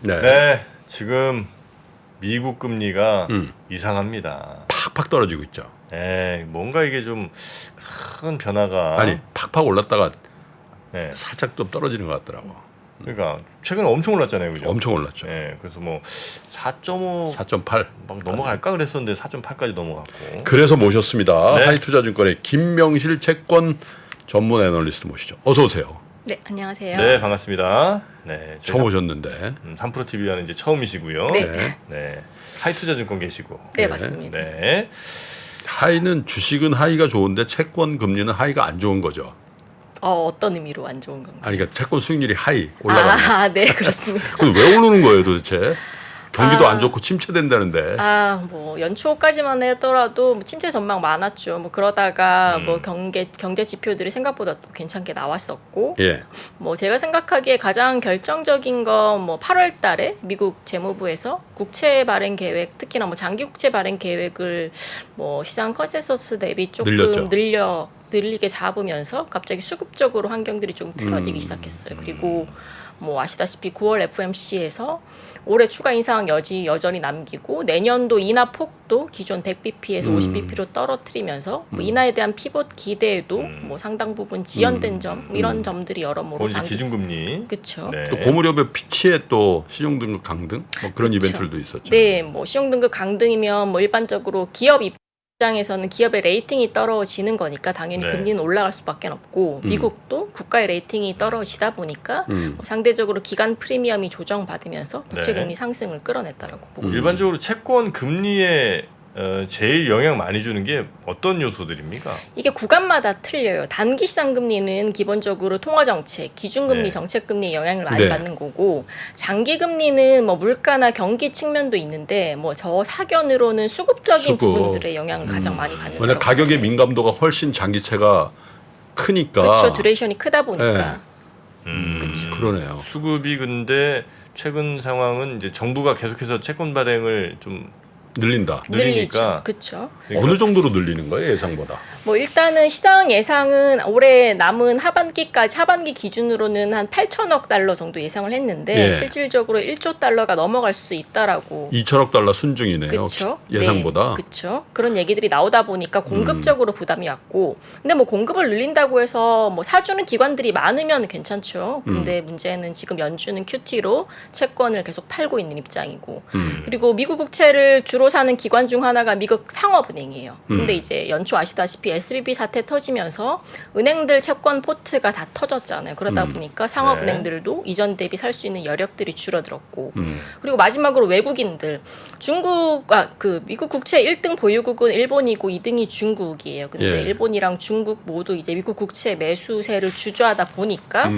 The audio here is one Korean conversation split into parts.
네. 네, 지금 미국 금리가 이상합니다. 팍팍 떨어지고 있죠. 뭔가 이게 좀 큰 변화가 아니 팍팍 올랐다가 네, 살짝 또 떨어지는 것 같더라고. 그러니까 최근에 엄청 올랐잖아요, 그죠? 엄청 올랐죠. 그래서 뭐 4.5 4.8. 막 넘어갈까 그랬었는데 4.8까지 넘어갔고. 그래서 모셨습니다. 네. 하이투자증권의 김명실 채권 전문 애널리스트 모시죠. 어서 오세요. 네, 안녕하세요. 네, 반갑습니다. 네, 처음 오셨는데. 3프로 TV와는 이제 처음이시고요. 네. 네, 하이투자증권 계시고. 네, 네. 맞습니다. 네, 하이는 주식은 하이가 좋은데 채권 금리는 하이가 안 좋은 거죠. 어떤 의미로 안 좋은 건가요? 아니 그러니까 채권 수익률이 하이 올라가는. 네, 그렇습니다. 그럼 왜 오르는 거예요, 도대체? 경기도 아. 안 좋고 침체된다는데. 뭐 연초까지만 하더라도 뭐 침체 전망 많았죠. 뭐 그러다가 뭐 경제 지표들이 생각보다 또 괜찮게 나왔었고, 예. 뭐 제가 생각하기에 가장 결정적인 건 뭐 8월달에 미국 재무부에서 국채 발행 계획, 특히나 뭐 장기 국채 발행 계획을 뭐 시장 컨센서스 대비 조금 늘렸죠. 늘리게 잡으면서 갑자기 수급적으로 환경들이 좀 틀어지기 시작했어요. 그리고 뭐 아시다시피 9월 FOMC에서 올해 추가 인상 여전히 남기고 내년도 인하 폭도 기존 100bp에서 50bp로 떨어뜨리면서 뭐 인하에 대한 피봇 기대에도 뭐 상당 부분 지연된 점 이런 점들이 여러모로 그건 이제 기준금리. 그렇죠. 네. 또 고무렵의 피치에 또 신용등급 강등 뭐 그런 그쵸. 이벤트들도 있었죠. 네, 뭐 신용등급 강등이면 뭐 일반적으로 기업 입장에서는 기업의 레이팅이 떨어지는 거니까 당연히 네. 금리는 올라갈 수밖에 없고 미국도 국가의 레이팅이 떨어지다 보니까 뭐 상대적으로 기간 프리미엄이 조정받으면서 부채 네. 금리 상승을 끌어냈다라고 보고 있죠. 일반적으로 채권 금리에 제일 영향 많이 주는 게 어떤 요소들입니까? 이게 구간마다 틀려요. 단기 시장 금리는 기본적으로 통화 정책, 기준금리, 네. 정책 금리에 영향을 많이 네. 받는 거고, 장기 금리는 뭐 물가나 경기 측면도 있는데 뭐 저 사견으로는 수급적인 수급. 부분들의 영향을 가장 많이 받는 왜냐 거라고 가격의 생각해요. 민감도가 훨씬 장기채가 크니까. 그렇죠. 듀레이션이 크다 보니까. 그러네요. 수급이 근데 최근 상황은 이제 정부가 계속해서 채권 발행을 좀 늘린다. 늘리니까 그렇죠. 어느 정도로 늘리는 거예요, 예상보다? 뭐 일단은 시장 예상은 올해 남은 하반기 기준으로는 한 8천억 달러 정도 예상을 했는데 예. 실질적으로 1조 달러가 넘어갈 수도 있다라고. 2천억 달러 순증이네요. 그렇죠. 예상보다. 네, 그렇죠. 그런 얘기들이 나오다 보니까 공급적으로 부담이 왔고, 근데 뭐 공급을 늘린다고 해서 뭐 사주는 기관들이 많으면 괜찮죠. 근데 문제는 지금 연준은 QT로 채권을 계속 팔고 있는 입장이고, 그리고 미국 국채를 주로 사는 기관 중 하나가 미국 상업은행이에요. 근데 이제 연초 아시다시피 SVB 사태 터지면서 은행들 채권 포트가 다 터졌잖아요. 그러다 보니까 상업은행들도 이전 대비 살 수 있는 여력들이 줄어들었고, 그리고 마지막으로 외국인들 미국 국채 1등 보유국은 일본이고 2등이 중국이에요. 근데 예. 일본이랑 중국 모두 이제 미국 국채 매수세를 주저하다 보니까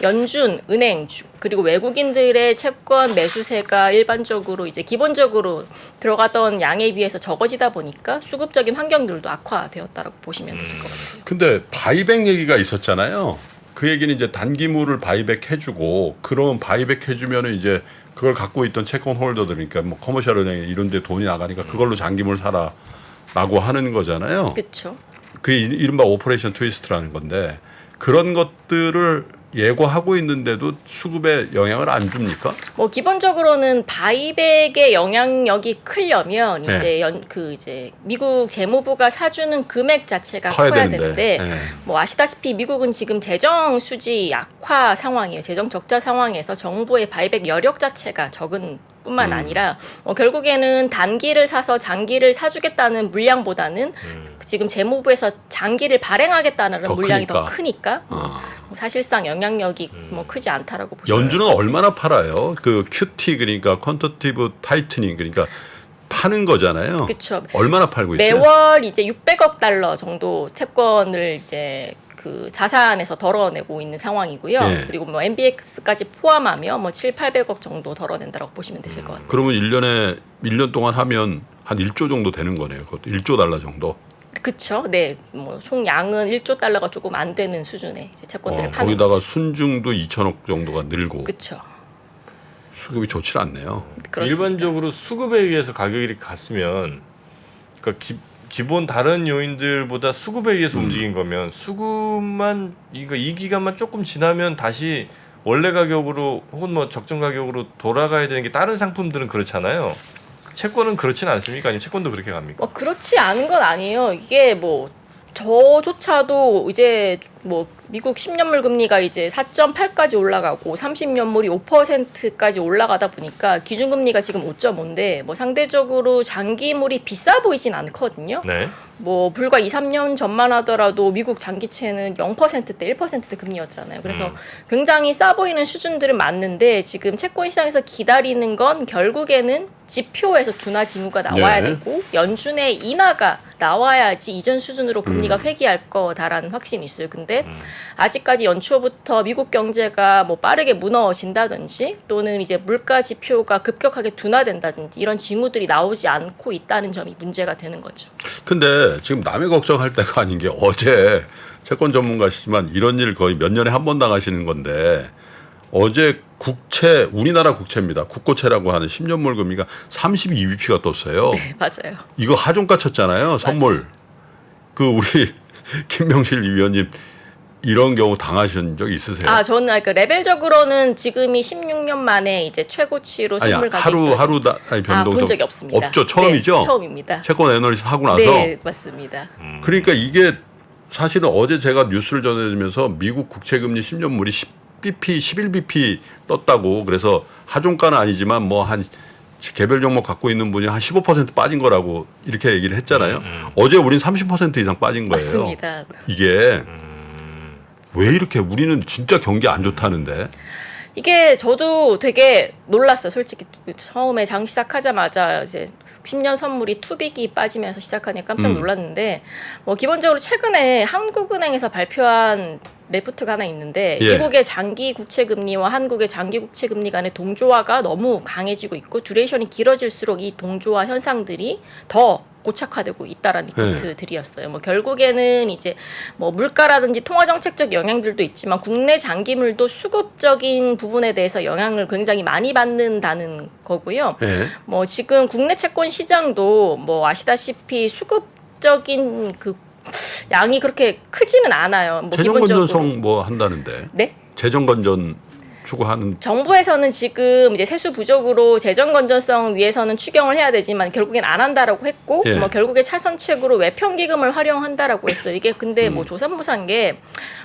연준, 은행 그리고 외국인들의 채권 매수세가 일반적으로 이제 기본적으로 들어가던 양에 비해서 적어지다 보니까 수급적인 환경들도 악화되었다라고 보시면 되실 것 같아요. 근데 바이백 얘기가 있었잖아요. 그 얘기는 이제 단기물을 바이백 해주고 그러면 바이백 해주면은 이제 그걸 갖고 있던 채권 홀더들 그러니까 뭐 커머셜 은행 이런 데 돈이 나가니까 그걸로 장기물 사라라고 하는 거잖아요. 그렇죠. 그게 이른바 오퍼레이션 트위스트라는 건데 그런 것들을 예고하고 있는데도 수급에 영향을 안 줍니까? 뭐 기본적으로는 바이백의 영향력이 크려면 네. 이제 미국 재무부가 사주는 금액 자체가 커야 커야 되는데. 되는데 네. 뭐 아시다시피 미국은 지금 재정 수지 약화 상황이에요. 재정 적자 상황에서 정부의 바이백 여력 자체가 적은 뿐만 아니라 결국에는 단기를 사서 장기를 사주겠다는 물량보다는 지금 재무부에서 장기를 발행하겠다는 더 물량이 크니까. 더 크니까 사실상 영향력이 뭐 크지 않다라고 보시면 연준은 얼마나 팔아요? 그 QT 그러니까 퀀터티브 타이트닝 그러니까 파는 거잖아요. 그쵸. 얼마나 팔고 있어요? 매월 이제 600억 달러 정도 채권을 이제 그 자산에서 덜어내고 있는 상황이고요. 예. 그리고 뭐 MBX까지 포함하면 뭐 7, 800억 정도 덜어낸다고 보시면 되실 것 같아요. 그러면 1년 동안 하면 한 1조 정도 되는 거네요. 그것도 1조 달러 정도. 그렇죠. 네. 뭐 총 양은 1조 달러가 조금 안 되는 수준의 이제 채권들을 파는 거기다가 거죠. 순증도 2천억 정도가 늘고 그렇죠. 수급이 좋지 않네요. 그렇습니다. 일반적으로 수급에 의해서 가격이 이렇게 갔으면 그러니까 기본 다른 요인들보다 수급에 의해서 움직인 거면 수급만 이 기간만 조금 지나면 다시 원래 가격으로 혹은 뭐 적정 가격으로 돌아가야 되는 게 다른 상품들은 그렇잖아요. 채권은 그렇지는 않습니까? 아니면 채권도 그렇게 갑니까? 뭐 그렇지 않은 건 아니에요. 이게 뭐 저조차도 이제 뭐 미국 10년물 금리가 이제 4.8까지 올라가고 30년물이 5%까지 올라가다 보니까 기준금리가 지금 5.5인데 뭐 상대적으로 장기물이 비싸 보이진 않거든요. 네. 뭐 불과 2, 3년 전만 하더라도 미국 장기채는 0%대, 1%대 금리였잖아요. 그래서 굉장히 싸 보이는 수준들은 맞는데 지금 채권 시장에서 기다리는 건 결국에는 지표에서 둔화 징후가 나와야 네. 되고 연준의 인하가 나와야지 이전 수준으로 금리가 회귀할 거다라는 확신이 있어요. 근데 아직까지 연초부터 미국 경제가 뭐 빠르게 무너진다든지 또는 이제 물가 지표가 급격하게 둔화된다든지 이런 징후들이 나오지 않고 있다는 점이 문제가 되는 거죠. 근데 지금 남의 걱정할 때가 아닌 게 어제 채권 전문가시지만 이런 일 거의 몇 년에 한 번 당하시는 건데 어제 국채 우리나라 국채입니다. 국고채라고 하는 10년물 금리가 32bp가 떴어요. 네, 맞아요. 이거 하종가 쳤잖아요. 선물. 그 우리 김명실 위원님 이런 경우 당하신 적 있으세요? 아, 저는 그 레벨적으로는 지금이 16년 만에 이제 최고치로 아니, 선물 가격이 아니 변동 본 적이 없습니다. 없죠. 처음이죠. 네, 처음입니다. 채권 애널리스트 하고 나서. 네, 맞습니다. 그러니까 이게 사실은 어제 제가 뉴스를 전해드리면서 미국 국채금리 10년물이 10bp, 11bp 떴다고 그래서 하종가는 아니지만 뭐 한 개별 종목 갖고 있는 분이 한 15% 빠진 거라고 이렇게 얘기를 했잖아요. 어제 우린 30% 이상 빠진 거예요. 맞습니다. 이게 왜 이렇게 우리는 진짜 경기 안 좋다는데? 이게 저도 되게 놀랐어요. 솔직히 처음에 장 시작하자마자 이제 10년 선물이 투빅이 빠지면서 시작하니까 깜짝 놀랐는데 뭐 기본적으로 최근에 한국은행에서 발표한 레포트가 하나 있는데 예. 미국의 장기 국채 금리와 한국의 장기 국채 금리 간의 동조화가 너무 강해지고 있고 듀레이션이 길어질수록 이 동조화 현상들이 더 고착화되고 있다라는 리포트들이었어요. 뭐 결국에는 이제 뭐 물가라든지 통화 정책적 영향들도 있지만 국내 장기물도 수급적인 부분에 대해서 영향을 굉장히 많이 받는다는 거고요. 예. 뭐 지금 국내 채권 시장도 뭐 아시다시피 수급적인 그 양이 그렇게 크지는 않아요. 뭐 재정 기본적으로. 건전성 뭐 한다는데. 네? 재정 건전 추구하는 정부에서는 지금 이제 세수 부족으로 재정 건전성 위해서는 추경을 해야 되지만 결국엔 안 한다라고 했고 예. 뭐 결국에 차선책으로 외평 기금을 활용한다라고 했어요. 이게 근데 뭐 조삼모사인 게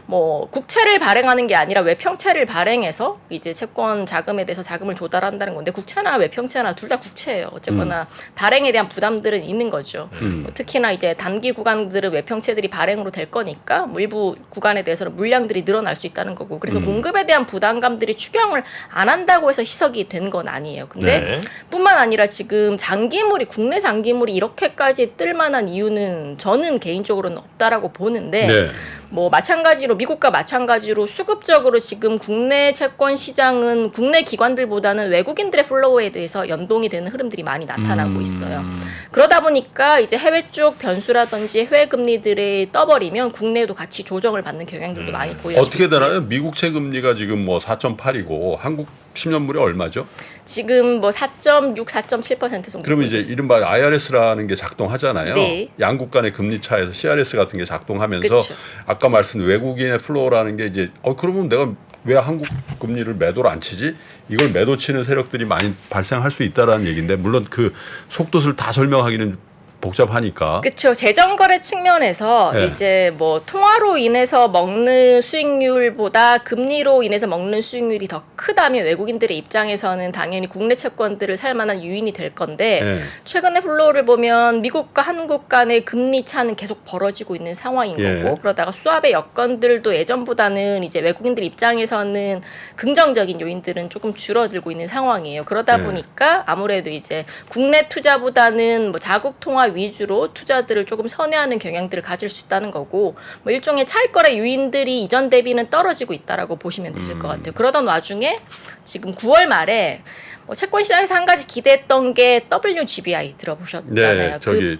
뭐 국채를 발행하는 게 아니라 외평채를 발행해서 이제 채권 자금에 대해서 자금을 조달한다는 건데 국채나 외평채나 둘 다 국채예요. 어쨌거나 발행에 대한 부담들은 있는 거죠. 뭐 특히나 이제 단기 구간들은 외평채들이 발행으로 될 거니까 뭐 일부 구간에 대해서는 물량들이 늘어날 수 있다는 거고 그래서 공급에 대한 부담감들이 추경을 안 한다고 해서 희석이 된 건 아니에요. 근데 네. 뿐만 아니라 지금 장기물이 국내 장기물이 이렇게까지 뜰 만한 이유는 저는 개인적으로는 없다라고 보는데 네. 뭐 마찬가지로 미국과 마찬가지로 수급적으로 지금 국내 채권 시장은 국내 기관들보다는 외국인들의 플로우에 대해서 연동이 되는 흐름들이 많이 나타나고 있어요. 그러다 보니까 이제 해외 쪽 변수라든지 해외 금리들이 떠버리면 국내도 같이 조정을 받는 경향들도 많이 보여지고 어떻게 되나요? 미국 채금리가 지금 뭐 4.8이고 한국 10년물이 얼마죠? 지금 뭐 4.6, 4.7% 정도. 그러면 이제 이른바 IRS라는 게 작동하잖아요. 네. 양국 간의 금리 차에서 CRS 같은 게 작동하면서 그쵸. 아까 말씀 외국인의 플로우라는 게 이제 그러면 내가 왜 한국 금리를 매도를 안 치지? 이걸 매도 치는 세력들이 많이 발생할 수 있다라는 얘기인데 물론 그 속도를 다 설명하기는 복잡하니까. 그렇죠. 재정거래 측면에서 네. 이제 뭐 통화로 인해서 먹는 수익률보다 금리로 인해서 먹는 수익률이 더 크다면 외국인들의 입장에서는 당연히 국내 채권들을 살 만한 유인이 될 건데 네. 최근의 플로우를 보면 미국과 한국 간의 금리 차는 계속 벌어지고 있는 상황인 예. 거고 그러다가 수합의 여건들도 예전보다는 이제 외국인들 입장에서는 긍정적인 요인들은 조금 줄어들고 있는 상황이에요. 그러다 예. 보니까 아무래도 이제 국내 투자보다는 뭐 자국 통화 위주로 투자들을 조금 선회하는 경향들을 가질 수 있다는 거고 뭐 일종의 차익거래 요인들이 이전 대비는 떨어지고 있다라고 보시면 되실 것 같아요. 그러던 와중에 지금 9월 말에 뭐 채권 시장에서 한 가지 기대했던 게 WGBI 들어보셨잖아요. 네, 저기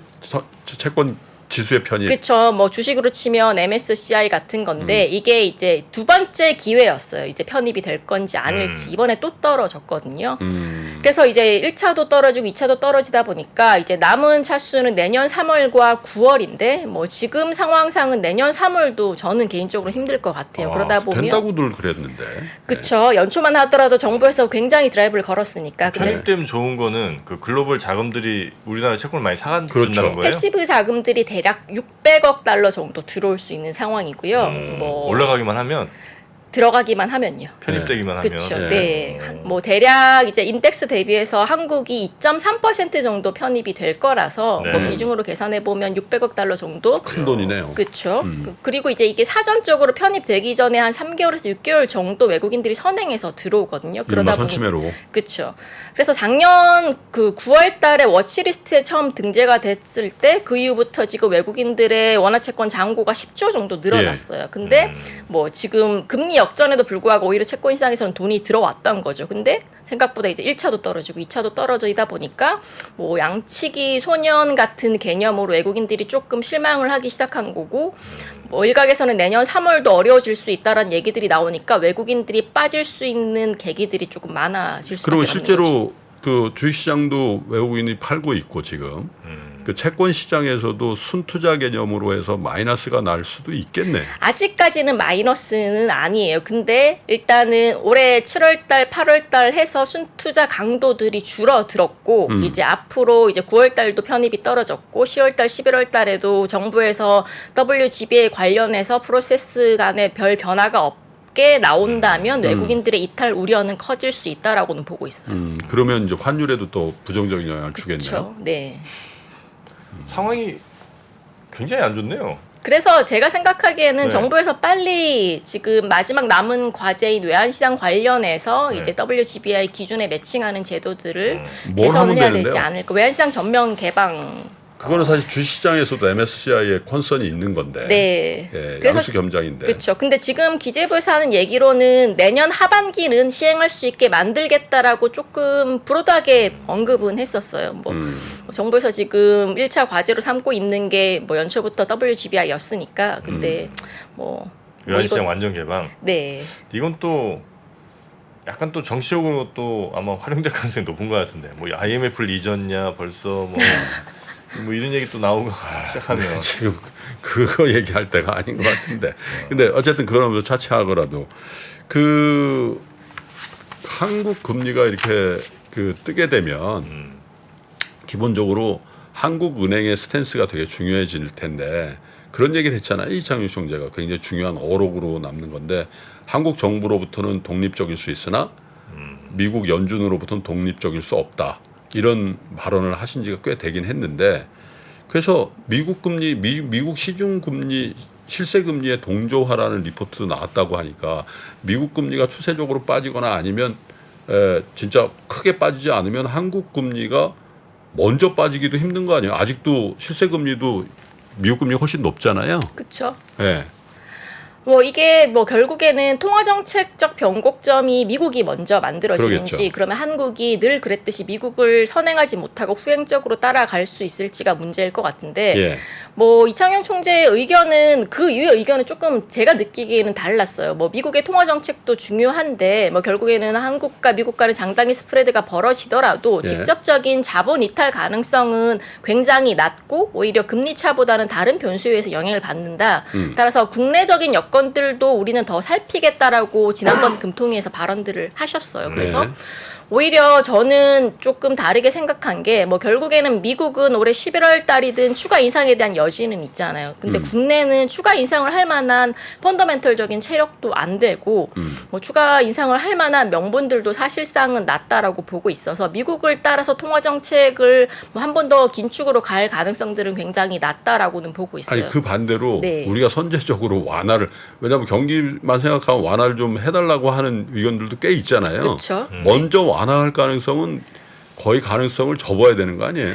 채권 지수의 편이. 그렇죠. 뭐 주식으로 치면 MSCI 같은 건데 이게 이제 두 번째 기회였어요. 이제 편입이 될 건지 아닐지 이번에 또 떨어졌거든요. 그래서 이제 1차도 떨어지고 2차도 떨어지다 보니까 이제 남은 차수는 내년 3월과 9월인데 뭐 지금 상황상은 내년 3월도 저는 개인적으로 힘들 것 같아요. 그러다 보면 된다고들 그랬는데. 그쵸. 연초만 하더라도 정부에서 굉장히 드라이브를 걸었으니까. 근데 편입되면 좋은 거는 그 글로벌 자금들이 우리나라 채권을 많이 사간다는 그렇죠. 거예요. 패시브 자금들이 대략 600억 달러 정도 들어올 수 있는 상황이고요. 뭐 올라가기만 하면 들어가기만 하면요. 편입되기만 하면 그렇죠. 네. 네. 뭐 대략 이제 인덱스 대비해서 한국이 2.3% 정도 편입이 될 거라서 네. 뭐 비중으로 계산해 보면 600억 달러 정도. 큰 돈이네요. 그렇죠. 그리고 이제 이게 사전적으로 편입되기 전에 한 3개월에서 6개월 정도 외국인들이 선행해서 들어오거든요. 이른바 그러다 보니 선침해로. 그렇죠. 그래서 작년 그 9월 달에 워치리스트에 처음 등재가 됐을 때 그 이후부터 지금 외국인들의 원화채권 잔고가 10조 정도 늘어났어요. 근데 뭐 지금 금리 역전에도 불구하고 오히려 채권 시장에서는 돈이 들어왔던 거죠. 근데 생각보다 이제 1차도 떨어지고 2차도 떨어지다 보니까 뭐 양치기 소년 같은 개념으로 외국인들이 조금 실망을 하기 시작한 거고 뭐 일각에서는 내년 3월도 어려워질 수 있다라는 얘기들이 나오니까 외국인들이 빠질 수 있는 계기들이 조금 많아질 수밖에 그리고 없는 거죠. 실제로 그 주식시장도 외국인이 팔고 있고 지금 그 채권 시장에서도 순투자 개념으로 해서 마이너스가 날 수도 있겠네. 아직까지는 마이너스는 아니에요. 근데 일단은 올해 7월달, 8월달 해서 순투자 강도들이 줄어들었고 이제 앞으로 이제 9월달도 편입이 떨어졌고 10월달, 11월달에도 정부에서 WGB에 관련해서 프로세스 간에 별 변화가 없게 나온다면 외국인들의 이탈 우려는 커질 수 있다라고는 보고 있어요. 그러면 이제 환율에도 또 부정적인 영향을 주겠네요. 그렇죠. 네. 상황이 굉장히 안 좋네요. 그래서 제가 생각하기에는 네. 정부에서 빨리 지금 마지막 남은 과제인 외환시장 관련해서 네. 이제 WGBI 기준에 매칭하는 제도들을 뭘 개선을 하면 해야 되는데요? 되지 않을까. 외환시장 전면 개방. 그거는 사실 주식시장에서도 MSCI의 컨선이 있는 건데. 네. 예, 그래서 양수 겸장인데. 그렇죠. 근데 지금 기재부에서 하는 얘기로는 내년 하반기는 시행할 수 있게 만들겠다라고 조금 브로드하게 언급은 했었어요. 뭐 정부에서 지금 1차 과제로 삼고 있는 게 뭐 연초부터 WGBI였으니까. 근데 뭐 외환시장 이건- 완전 개방. 네. 이건 또 약간 또 정치적으로 또 아마 활용될 가능성이 높은 것 같은데 뭐 IMF를 잊었냐 벌써 뭐 이런 얘기 또 나오고 시작하면 지금 그거 얘기할 때가 아닌 것 같은데. 근데 어쨌든 그거는 차치하더라도 그 한국 금리가 이렇게 그 뜨게 되면 기본적으로 한국은행의 스탠스가 되게 중요해질 텐데 그런 얘기를 했잖아요. 이창용 총재가 굉장히 중요한 어록으로 남는 건데 한국 정부로부터는 독립적일 수 있으나 미국 연준으로부터는 독립적일 수 없다. 이런 발언을 하신 지가 꽤 되긴 했는데 그래서 미국 금리, 미국 시중 금리, 실세 금리의 동조화라는 리포트도 나왔다고 하니까 미국 금리가 추세적으로 빠지거나 아니면 진짜 크게 빠지지 않으면 한국 금리가 먼저 빠지기도 힘든 거 아니에요? 아직도 실세 금리도 미국 금리가 훨씬 높잖아요. 그렇죠. 예. 뭐 이게 뭐 결국에는 통화정책적 변곡점이 미국이 먼저 만들어지는지 그러겠죠. 그러면 한국이 늘 그랬듯이 미국을 선행하지 못하고 후행적으로 따라갈 수 있을지가 문제일 것 같은데 예. 뭐 이창용 총재의 의견은 그 이후의 의견은 조금 제가 느끼기에는 달랐어요. 뭐 미국의 통화 정책도 중요한데 뭐 결국에는 한국과 미국 간의 장단기 스프레드가 벌어지더라도 예. 직접적인 자본 이탈 가능성은 굉장히 낮고 오히려 금리 차보다는 다른 변수에 의해서 영향을 받는다. 따라서 국내적인 여건들도 우리는 더 살피겠다라고 지난번 금통위에서 발언들을 하셨어요. 그래서 네. 오히려 저는 조금 다르게 생각한 게 뭐 결국에는 미국은 올해 11월 달이든 추가 인상에 대한 여지는 있잖아요. 근데 국내는 추가 인상을 할 만한 펀더멘털적인 체력도 안 되고 뭐 추가 인상을 할 만한 명분들도 사실상은 낮다라고 보고 있어서 미국을 따라서 통화 정책을 뭐 한 번 더 긴축으로 갈 가능성들은 굉장히 낮다라고는 보고 있어요. 아니 그 반대로 네. 우리가 선제적으로 완화를 왜냐하면 경기만 생각하면 완화를 좀 해달라고 하는 의견들도 꽤 있잖아요. 그렇죠. 먼저 완화할 가능성은 거의 가능성을 접어야 되는 거 아니에요?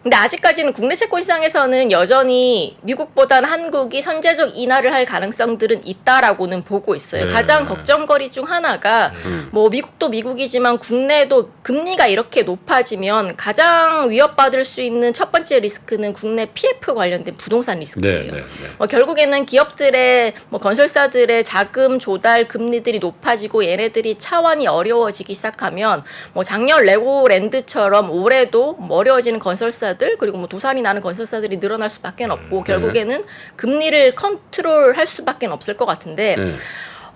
근데 아직까지는 국내 채권 시장에서는 여전히 미국보다는 한국이 선제적 인하를 할 가능성들은 있다라고는 보고 있어요. 네. 가장 걱정거리 중 하나가 뭐 미국도 미국이지만 국내도 금리가 이렇게 높아지면 가장 위협받을 수 있는 첫 번째 리스크는 국내 PF 관련된 부동산 리스크예요. 네. 결국에는 기업들의 뭐 건설사들의 자금 조달 금리들이 높아지고 얘네들이 차환이 어려워지기 시작하면 뭐 작년 레고랜드처럼 올해도 어려워지는 건설사들 그리고 뭐 도산이 나는 건설사들이 늘어날 수밖에 없고 결국에는 금리를 컨트롤할 수밖에 없을 것 같은데 네.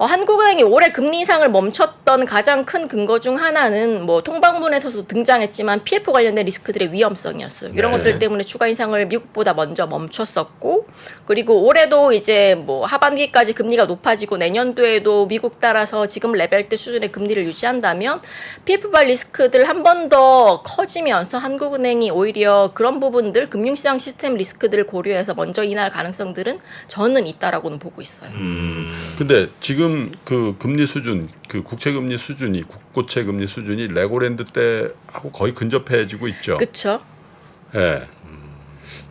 한국은행이 올해 금리 인상을 멈췄던 가장 큰 근거 중 하나는 뭐 통방문에서도 등장했지만 PF 관련된 리스크들의 위험성이었어요. 이런 네. 것들 때문에 추가 인상을 미국보다 먼저 멈췄었고 그리고 올해도 이제 뭐 하반기까지 금리가 높아지고 내년도에도 미국 따라서 지금 레벨대 수준의 금리를 유지한다면 PF발 리스크들 한 번 더 커지면서 한국은행이 오히려 그런 부분들 금융시장 시스템 리스크들을 고려해서 먼저 인할 가능성들은 저는 있다라고는 보고 있어요. 근데 지금 그 금리 수준, 그 국채 금리 수준이 국고채 금리 수준이 레고랜드 때하고 거의 근접해지고 있죠. 그렇죠. 예.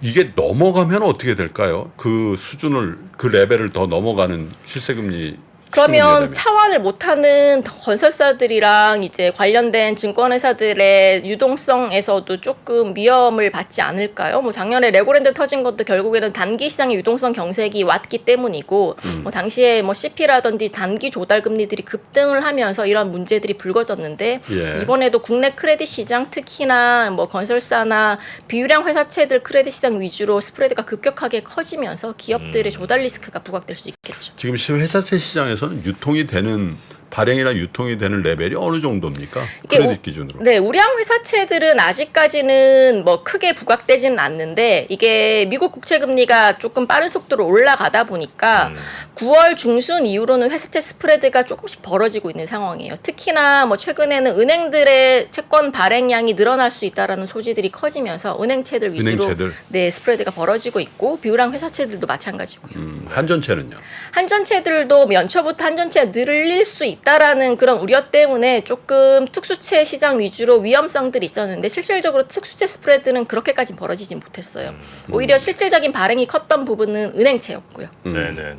이게 넘어가면 어떻게 될까요? 그 수준을 그 레벨을 더 넘어가는 실세 금리 그러면 차환을 못하는 건설사들이랑 이제 관련된 증권회사들의 유동성에서도 조금 위험을 받지 않을까요? 뭐 작년에 레고랜드 터진 것도 결국에는 단기 시장의 유동성 경색이 왔기 때문이고 뭐 당시에 뭐 CP라든지 단기 조달 금리들이 급등을 하면서 이런 문제들이 불거졌는데 예. 이번에도 국내 크레딧 시장 특히나 뭐 건설사나 비유량 회사채들 크레딧 시장 위주로 스프레드가 급격하게 커지면서 기업들의 조달 리스크가 부각될 수도 있겠죠. 지금 회사채 시장에서는 유통이 되는 발행이나 유통이 되는 레벨이 어느 정도입니까? 크레딧 기준으로. 네, 우량 회사채들은 아직까지는 뭐 크게 부각되지는 않는데 이게 미국 국채 금리가 조금 빠른 속도로 올라가다 보니까 9월 중순 이후로는 회사채 스프레드가 조금씩 벌어지고 있는 상황이에요. 특히나 뭐 최근에는 은행들의 채권 발행량이 늘어날 수 있다라는 소지들이 커지면서 은행채들 위주로 은행채들. 네, 스프레드가 벌어지고 있고 비우량 회사채들도 마찬가지고요. 한전채는요? 한전채들도 연초부터 한전채가 늘릴 수 있다라는 그런 우려 때문에 조금 특수채 시장 위주로 위험성들이 있었는데 실질적으로 특수채 스프레드는 그렇게까지 벌어지지 못했어요. 오히려 실질적인 발행이 컸던 부분은 은행채였고요. 네네네.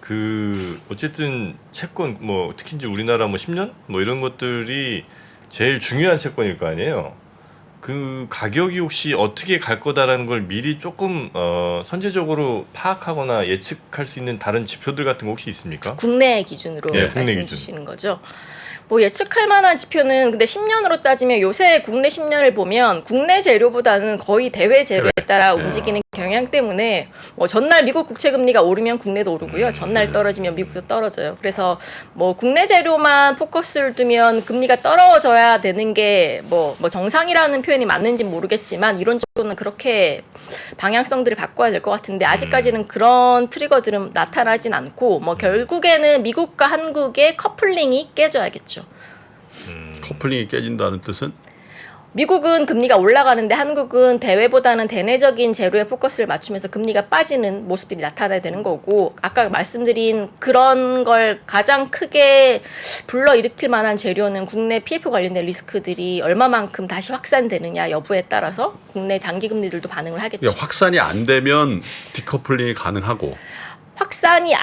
그 어쨌든 채권 뭐 특히 이제 우리나라 뭐 10년 뭐 이런 것들이 제일 중요한 채권일 거 아니에요. 그 가격이 혹시 어떻게 갈 거다라는 걸 미리 조금 선제적으로 파악하거나 예측할 수 있는 다른 지표들 같은 거 혹시 있습니까? 국내 기준으로 예, 국내 말씀 기준. 주시는 거죠. 뭐 예측할 만한 지표는 근데 10년으로 따지면 요새 국내 10년을 보면 국내 재료보다는 거의 대외 재료에 따라 움직이는 경향 때문에 뭐 전날 미국 국채 금리가 오르면 국내도 오르고요. 전날 떨어지면 미국도 떨어져요. 그래서 뭐 국내 재료만 포커스를 두면 금리가 떨어져야 되는 게 뭐 정상이라는 표현이 맞는지 모르겠지만 이론적으로는 그렇게 방향성들을 바꿔야 될 것 같은데 아직까지는 그런 트리거들은 나타나진 않고 뭐 결국에는 미국과 한국의 커플링이 깨져야겠죠. 커플링이 깨진다는 뜻은? 미국은 금리가 올라가는데 한국은 대외보다는 대내적인 재료에 포커스를 맞추면서 금리가 빠지는 모습들이 나타나야 되는 거고 아까 말씀드린 그런 걸 가장 크게 불러일으킬 만한 재료는 국내 PF 관련된 리스크들이 얼마만큼 다시 확산되느냐 여부에 따라서 국내 장기 금리들도 반응을 하겠죠. 그러니까 확산이 안 되면 디커플링이 가능하고 확산이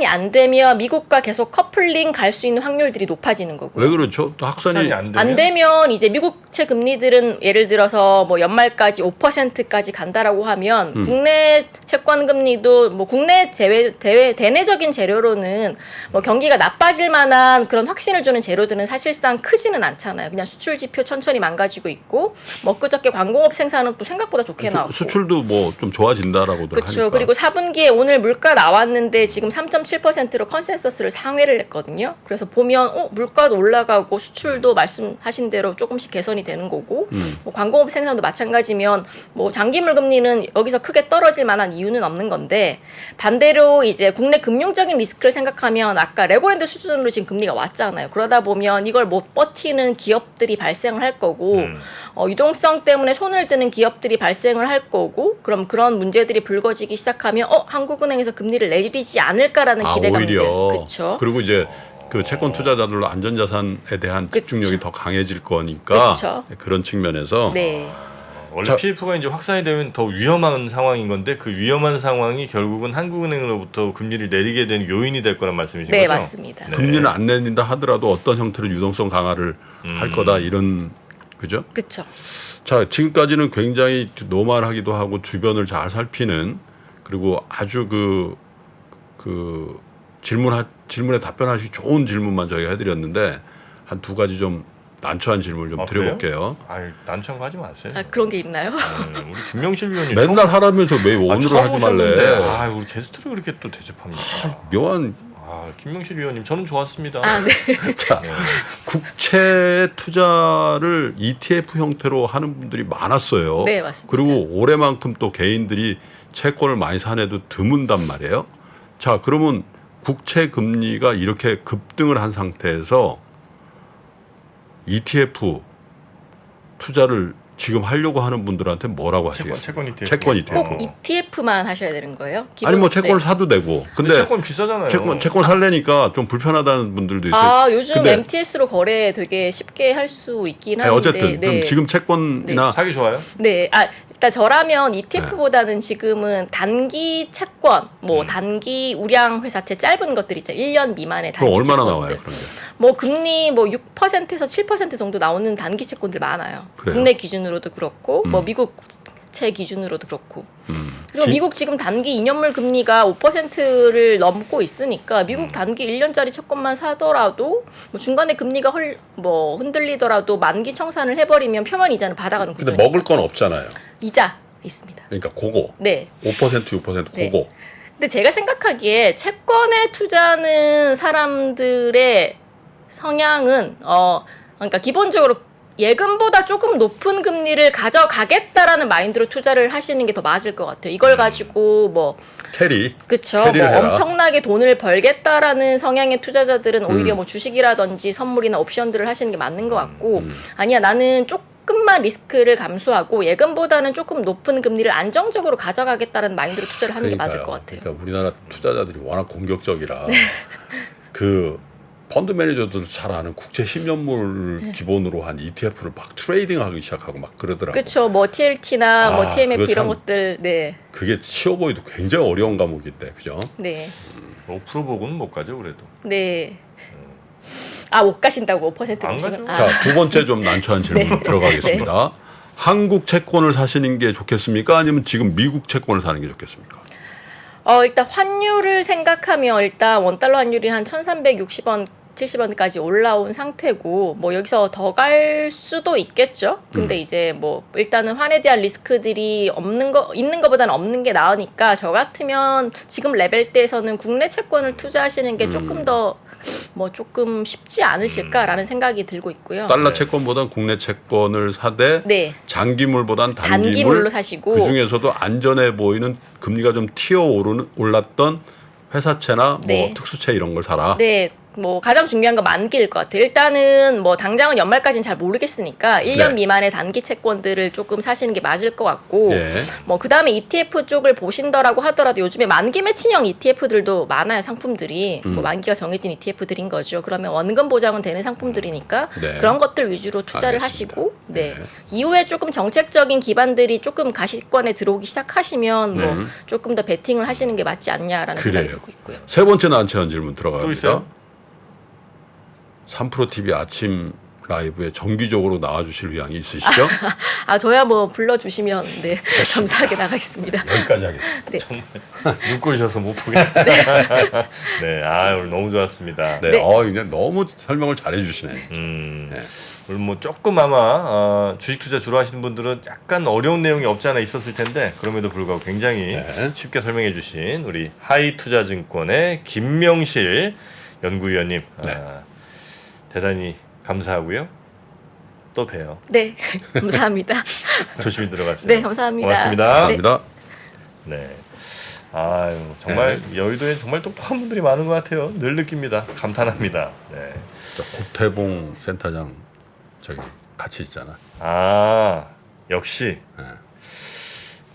안 되면 미국과 계속 커플링 갈 수 있는 확률들이 높아지는 거고요. 왜 그렇죠? 또 확산이 안 되면 이제 미국채 금리들은 예를 들어서 뭐 연말까지 5%까지 간다라고 하면 국내 채권 금리도 뭐 국내 대내적인 재료로는 뭐 경기가 나빠질 만한 그런 확신을 주는 재료들은 사실상 크지는 않잖아요. 그냥 수출 지표 천천히 망가지고 있고 뭐 그저께 광공업 생산은 또 생각보다 좋게 나왔고 수출도 뭐 좀 좋아진다라고도 그렇죠. 하니까. 그리고 4분기에 오늘 물가 나왔는데 지금 3.7%로 컨센서스를 상회를 했거든요. 그래서 보면 물가도 올라가고 수출도 말씀하신 대로 조금씩 개선이 되는 거고 뭐 광공업 생산도 마찬가지면 뭐 장기물 금리는 여기서 크게 떨어질 만한 이유는 없는 건데 반대로 이제 국내 금융적인 리스크를 생각하면 아까 레고랜드 수준으로 지금 금리가 왔잖아요. 그러다 보면 이걸 못 버티는 기업들이 발생을 할 거고 유동성 때문에 손을 드는 기업들이 발생을 할 거고 그럼 그런 문제들이 불거지기 시작하면 한국은행에서 금리를 내리지 않을까라는 기대감들. 오히려. 그렇죠. 그리고 이제 그 채권 투자자들로 안전자산에 대한 집중력이 더 강해질 거니까 그쵸. 그런 측면에서 네. 원래 자, PF가 이제 확산이 되면 더 위험한 상황인 건데 그 위험한 상황이 결국은 한국은행으로부터 금리를 내리게 된 요인이 될 거란 말씀이신 네, 거죠? 맞습니다. 네. 금리는 안 내린다 하더라도 어떤 형태로 유동성 강화를 할 거다 이런 그죠? 그렇죠. 자, 지금까지는 굉장히 노멀하기도 하고 주변을 잘 살피는 그리고 아주 그 질문에 답변하시기 좋은 질문만 저희가 해드렸는데 한 두 가지 좀 난처한 질문을 좀 드려볼게요. 아유, 난처한 거 하지 마세요. 아, 그런 게 있나요? 우리 김명실 위원님 맨날 하라면서 왜 오늘은 하지 말래? 아, 우리 게스트를 그렇게 또 대접합니까? 묘한 아, 김명실 위원님 저는 좋았습니다. 아, 네. 자 국채 투자를 ETF 형태로 하는 분들이 많았어요. 네, 맞습니다. 그리고 올해만큼 또 개인들이 채권을 많이 산 애도 드문단 말이에요. 자, 그러면 국채 금리가 이렇게 급등을 한 상태에서 ETF 투자를 지금 하려고 하는 분들한테 뭐라고 하시겠어요? 채권 ETF. 채권 ETF. 꼭 ETF만 하셔야 되는 거예요? 아니 뭐 기본- 채권을 네. 사도 되고. 근데 근데 채권 비싸잖아요. 채권 살려니까 좀 불편하다는 분들도 있어요. 아, 요즘 근데 MTS로 거래 되게 쉽게 할 수 있긴 네, 한데. 어쨌든 그럼 지금 채권이나 사기 좋아요? 네, 아 일단 저라면 ETF보다는 지금은 단기 채권, 뭐 단기 우량 회사채 짧은 것들 있죠. 1년 미만의 그럼 단기 얼마나 채권들. 나와요? 그런 게. 뭐 금리 뭐 6%에서 7% 정도 나오는 단기 채권들 많아요. 그래요? 국내 기준으로도 그렇고 뭐 미국 채 기준으로도 그렇고. 그리고 미국 지금 단기 2년물 금리가 5%를 넘고 있으니까 미국 단기 1년짜리 채권만 사더라도 뭐 중간에 금리가 뭐 흔들리더라도 만기 청산을 해버리면 표면 이자는 받아가는 근데 구조니까. 먹을 건 없잖아요. 이자 있습니다. 그러니까 그거 네. 5% 6% 네. 그거. 근데 제가 생각하기에 채권에 투자하는 사람들의 성향은 그러니까 기본적으로 예금보다 조금 높은 금리를 가져가겠다라는 마인드로 투자를 하시는 게 더 맞을 것 같아요. 이걸 가지고 뭐 캐리. 그쵸. 캐리를 뭐 해라. 엄청나게 돈을 벌겠다라는 성향의 투자자들은 오히려 뭐 주식이라든지 선물이나 옵션들을 하시는 게 맞는 것 같고 아니야 나는 조금만 리스크를 감수하고 예금보다는 조금 높은 금리를 안정적으로 가져가겠다는 마인드로 투자를 하는 게 맞을 것 같아요. 그러니까 우리나라 투자자들이 워낙 공격적이라 그 펀드 매니저들도 잘 아는 국채 10년물 기본으로 한 ETF를 막 트레이딩하기 시작하고 막 그러더라고. 그렇죠. 뭐 TLT나 뭐 아, TMF 그거 이런 참- 것들 네. 그게 쉬워 보이도 굉장히 어려운 과목인데, 그죠? 네. 5% 보고는 못 가죠 그래도. 네. 아, 못 가신다고 5% 안 음식은. 가죠. 아, 자, 두 번째 좀 난처한 질문 네. 들어가겠습니다. 한국 채권을 사시는 게 좋겠습니까? 아니면 지금 미국 채권을 사는 게 좋겠습니까? 일단 환율을 생각하면 일단 원달러 환율이 한 1,360원 70원까지 올라온 상태고 뭐 여기서 더 갈 수도 있겠죠. 근데 이제 뭐 일단은 환에 대한 리스크들이 있는 거보다는 없는 게 나으니까 저 같으면 지금 레벨대에서는 국내 채권을 투자하시는 게 조금 더 뭐 조금 쉽지 않으실까라는 생각이 들고 있고요. 달러 네. 채권보단 국내 채권을 사되 네. 장기물보단 단기물 단기물로 사시고 그 중에서도 안전해 보이는 금리가 좀 올랐던 회사채나 네. 뭐 특수채 이런 걸 사라. 네, 뭐 가장 중요한 건 만기일 것 같아요. 일단은 뭐 당장은 연말까지는 잘 모르겠으니까 1년 네. 미만의 단기 채권들을 조금 사시는 게 맞을 것 같고 예. 뭐 그다음에 ETF 쪽을 보신다라고 하더라도 요즘에 만기 매칭형 ETF들도 많아요. 상품들이 뭐 만기가 정해진 ETF들인 거죠. 그러면 원금 보장은 되는 상품들이니까 네. 그런 것들 위주로 투자를 알겠습니다. 하시고 네. 네. 이후에 조금 정책적인 기반들이 조금 가시권에 들어오기 시작하시면 뭐 조금 더 베팅을 하시는 게 맞지 않냐라는 생각이 그래요. 들고 있고요. 세 번째 난처한 질문 또 들어갑니다. 있어요? 3프로 TV 아침 라이브에 정기적으로 나와주실 의향이 있으시죠? 아 저야 뭐 불러주시면 네 감사하게 나가겠습니다. 여기까지 하겠습니다. 네. 눈 꼬이셔서 못 보겠네. 네, 아 오늘 너무 좋았습니다. 네, 네. 그냥 너무 설명을 잘해주시네. 네. 오늘 뭐 조금 아마 주식 투자 주로 하시는 분들은 약간 어려운 내용이 없지 않아 있었을 텐데 그럼에도 불구하고 굉장히 네. 쉽게 설명해주신 우리 하이투자증권의 김명실 연구위원님 네. 대단히 감사하고요. 또 봬요. 네 감사합니다. 조심히 들어가세요. 네 감사합니다. 고맙습니다. 감사합니다. 네. 아유 정말 여의도에 정말 똑똑한 분들이 많은 것 같아요. 늘 느낍니다. 감탄합니다. 네. 고태봉 센터장 저기 같이 있잖아. 아 역시 네.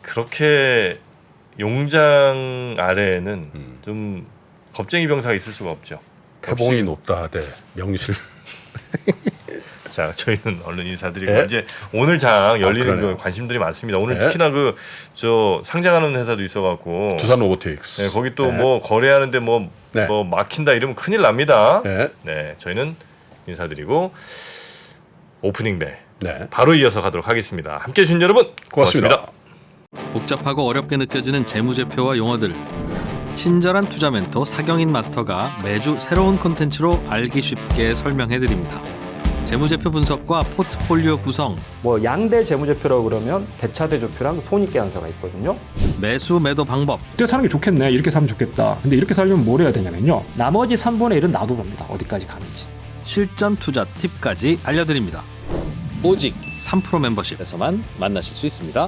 그렇게 용장 아래에는 좀 겁쟁이 병사가 있을 수가 없죠. 태봉이 높다 하되 명실. 자, 저희는 얼른 인사드리고 이제 오늘 장 열리는 그러네요. 거 관심들이 많습니다. 오늘 네. 특히나 그 저 상장하는 회사도 있어갖고 두산 로보틱스. 네, 거기 또 뭐 거래하는데 뭐 네. 막힌다 이러면 큰일 납니다. 네. 네, 저희는 인사드리고 오프닝 벨 네. 바로 이어서 가도록 하겠습니다. 함께해 주신 여러분 고맙습니다. 복잡하고 어렵게 느껴지는 재무제표와 용어들. 친절한 투자 멘토 사경인 마스터가 매주 새로운 콘텐츠로 알기 쉽게 설명해드립니다. 재무제표 분석과 포트폴리오 구성, 뭐 양대 재무제표라고 그러면 대차대조표랑 손익계산서가 있거든요. 매수 매도 방법, 이때 사는 게 좋겠네. 이렇게 사면 좋겠다. 근데 이렇게 살려면 뭘 해야 되냐면요. 나머지 3분의 1은 놔둬봅니다. 어디까지 가는지. 실전 투자 팁까지 알려드립니다. 오직 3프로 멤버십에서만 만나실 수 있습니다.